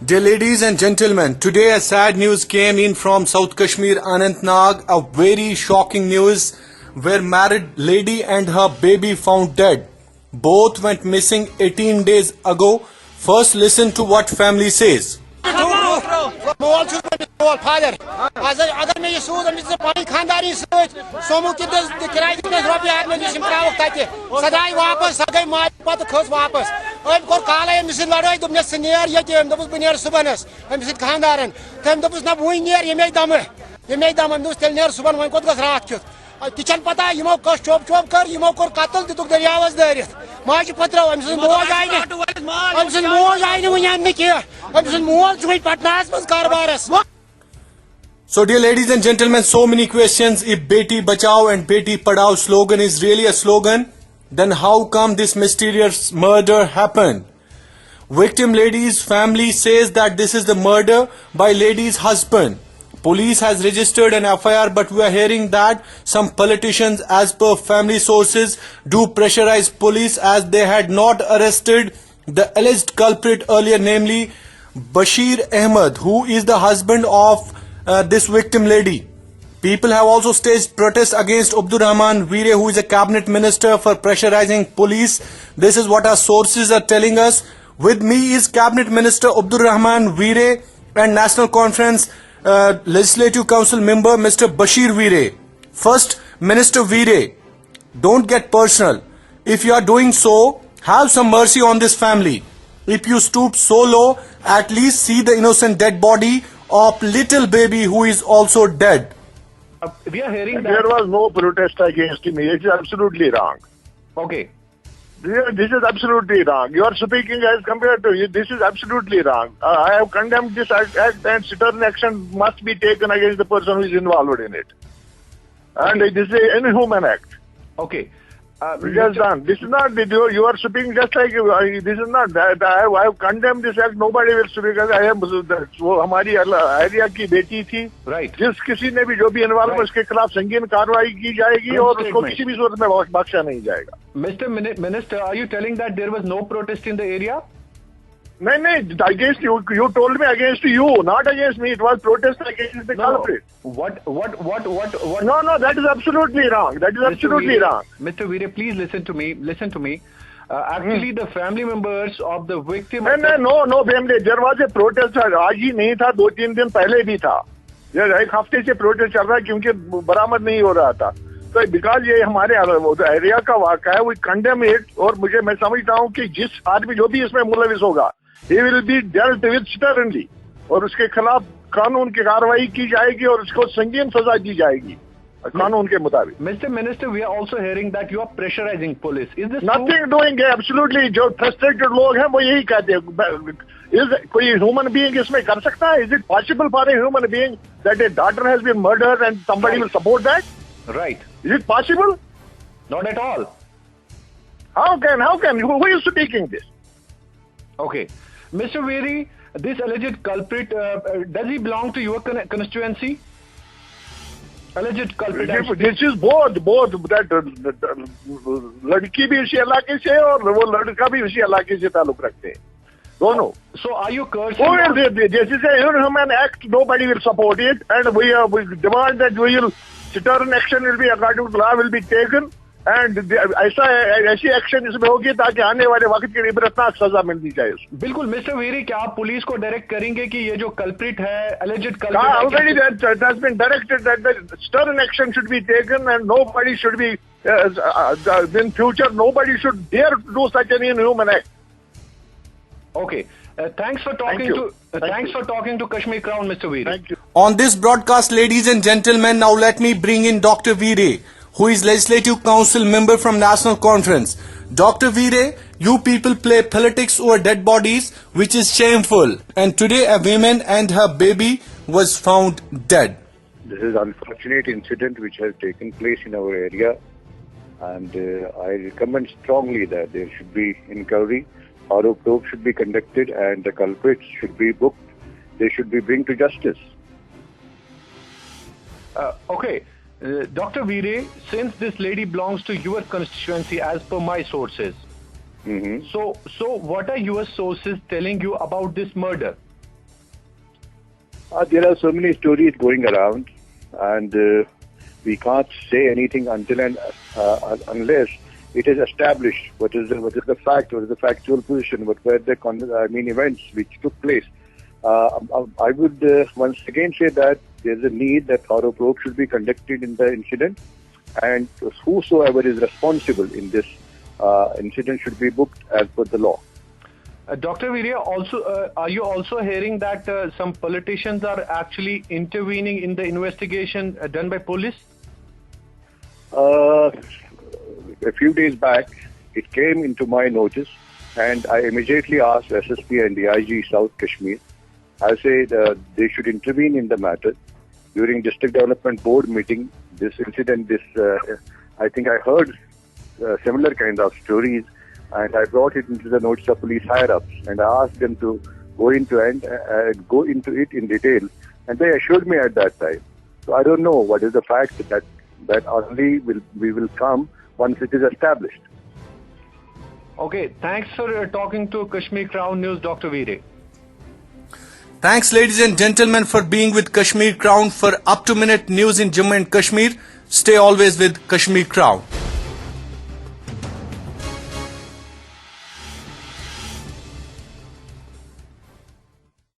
Dear ladies and gentlemen, today a sad news came in from South Kashmir, Anantnag, a very shocking news where married lady and her baby found dead. Both went missing 18 days ago. First listen to what family says. अगर मैं ये सूद पानी खानदारी सोमू किराए रोपये सदाई वापस सगई माल पत खस वापस अम core काल अमिस लड़ाई दोप स नेर ये दोपस बह नेर सुबहस अमिस खानदारन तम दोपस ना वह नेर ये दम तेल नेर सुबह वो कोत गस रात कित तिचन पता यमो कस चोप चोप कर यमो कोर कतल दितुक दरियावस दारित माज पत्रो अमिस मोज आई वन अमिस मोल चुन पटनास मज कारबारस. So dear ladies and gentlemen, so many questions. If Beti Bachao and Beti Padhao slogan is really a slogan, then how come this mysterious murder happened? Victim lady's family says that this is the murder by lady's husband. Police has registered an FIR, but we are hearing that some politicians, as per family sources, do pressurize police as they had not arrested the alleged culprit earlier, namely Bashir Ahmed, who is the husband of this victim lady. People have also staged protests against Abdur Rahman Veere, who is a cabinet minister, for pressurizing police. This is what our sources are telling us. With me is cabinet minister Abdur Rahman Veere and National Conference Legislative Council member Mr. Bashir Veere. First, Minister Veere, don't get personal. If you are doing so, have some mercy on this family. If you stoop so low, at least see the innocent dead body of little baby who is also dead. We are hearing that there was no protest against him. It is absolutely wrong. Okay. This is absolutely wrong. You are speaking as compared to you. This is absolutely wrong. I have condemned this act and stern action must be taken against the person who is involved in it. And this is an inhuman act. Okay. It is done. This is not, you are speaking just like, this is not that. I have condemned this act. Nobody will speak. I am, वो हमारी area की बेटी थी. Right. जिस किसी ने भी जो भी इन्वॉल्व उसके खिलाफ संगीन कार्रवाई की जाएगी और उसको किसी भी सूरत में बख्शा नहीं जाएगा. Mr. Minister, are you telling that there was no protest in the area? नहीं, against you. You told me against you, not against me. It was protest against the culprit. What? No, that is absolutely wrong. That is absolutely wrong. Mr. Veere, please listen to me. Actually, the family members of the victim. No, family. There was a protest. आज ही नहीं था, 2-3 दिन पहले भी था. एक हफ्ते से प्रोटेस्ट चल रहा है क्योंकि बरामद नहीं हो रहा था. तो बिकॉज ये हमारे एरिया का वाक़ा है, वी कंडेम इट. और मैं समझता हूँ कि जिस आदमी जो भी इसमें मुलविस होगा, he will be dealt with sternly. और उसके खिलाफ कानून की कार्रवाई की जाएगी और उसको संगीन सजा दी जाएगी कानून के मुताबिक. Mr. Minister, we are also hearing that you are pressurizing police. Is this nothing true? doing है absolutely. जो frustrated लोग हैं वो यही कहते हैं. कोई human being इसमें कर सकता है? Is it possible for a human being that a daughter has been murdered and somebody will support that? Right. Is it possible? Not at all. How can? Who is speaking this? Okay. Mr. Veere, this alleged culprit, does he belong to your constituency? Alleged culprit. This is both that लड़की भी इसी इलाके से और वो लड़का भी इसी इलाके से ताल्लुक रखते हैं. दोनों. So are you cursing? This is a inhuman act. Nobody will support it, and we demand that stern action will be according to law will be taken. And ऐसी एक्शन इसमें होगी ताकि आने वाले वक्त की इबरतनाक सजा मिलनी चाहिए. बिल्कुल. मिस्टर वेरी, क्या आप पुलिस को डायरेक्ट करेंगे कि ये जो कल्प्रिट है, alleged culprit, already that has been directed that the stern action should be taken and nobody should be in future nobody should dare to do such an inhuman act. Okay. Thanks for talking to Kashmir Crown, Mr. Veere. Thank you. On this broadcast, ladies and gentlemen, now let me bring in Dr. Veere, who is Legislative Council member from National Conference. Dr. Veere, you people play politics over dead bodies, which is shameful. And today a woman and her baby was found dead. This is an unfortunate incident which has taken place in our area, and I recommend strongly that there should be inquiry, thorough probe should be conducted, and the culprits should be booked. They should be brought to justice. Okay. Dr. Veere, since this lady belongs to your constituency as per my sources, so what are your sources telling you about this murder? There are so many stories going around, and we can't say anything until and unless it is established what is the fact, what is the factual position, what were the events which took place. I would once again say that there is a need that thorough probe should be conducted in the incident, and whosoever is responsible in this incident should be booked as per the law. Dr. Virya, also, are you also hearing that some politicians are actually intervening in the investigation done by police? A few days back, it came into my notice, and I immediately asked SSP and DIG South Kashmir. I said they should intervene in the matter. During District Development Board meeting, this incident, I think I heard similar kind of stories, and I brought it into the notice of police higher-ups, and I asked them to go into it in detail, and they assured me at that time. So I don't know what is the fact that only we will come once it is established. Okay, thanks for talking to Kashmir Crown News, Dr. Virya. Thanks, ladies and gentlemen, for being with Kashmir Crown for up-to-minute news in Jammu and Kashmir. Stay always with Kashmir Crown.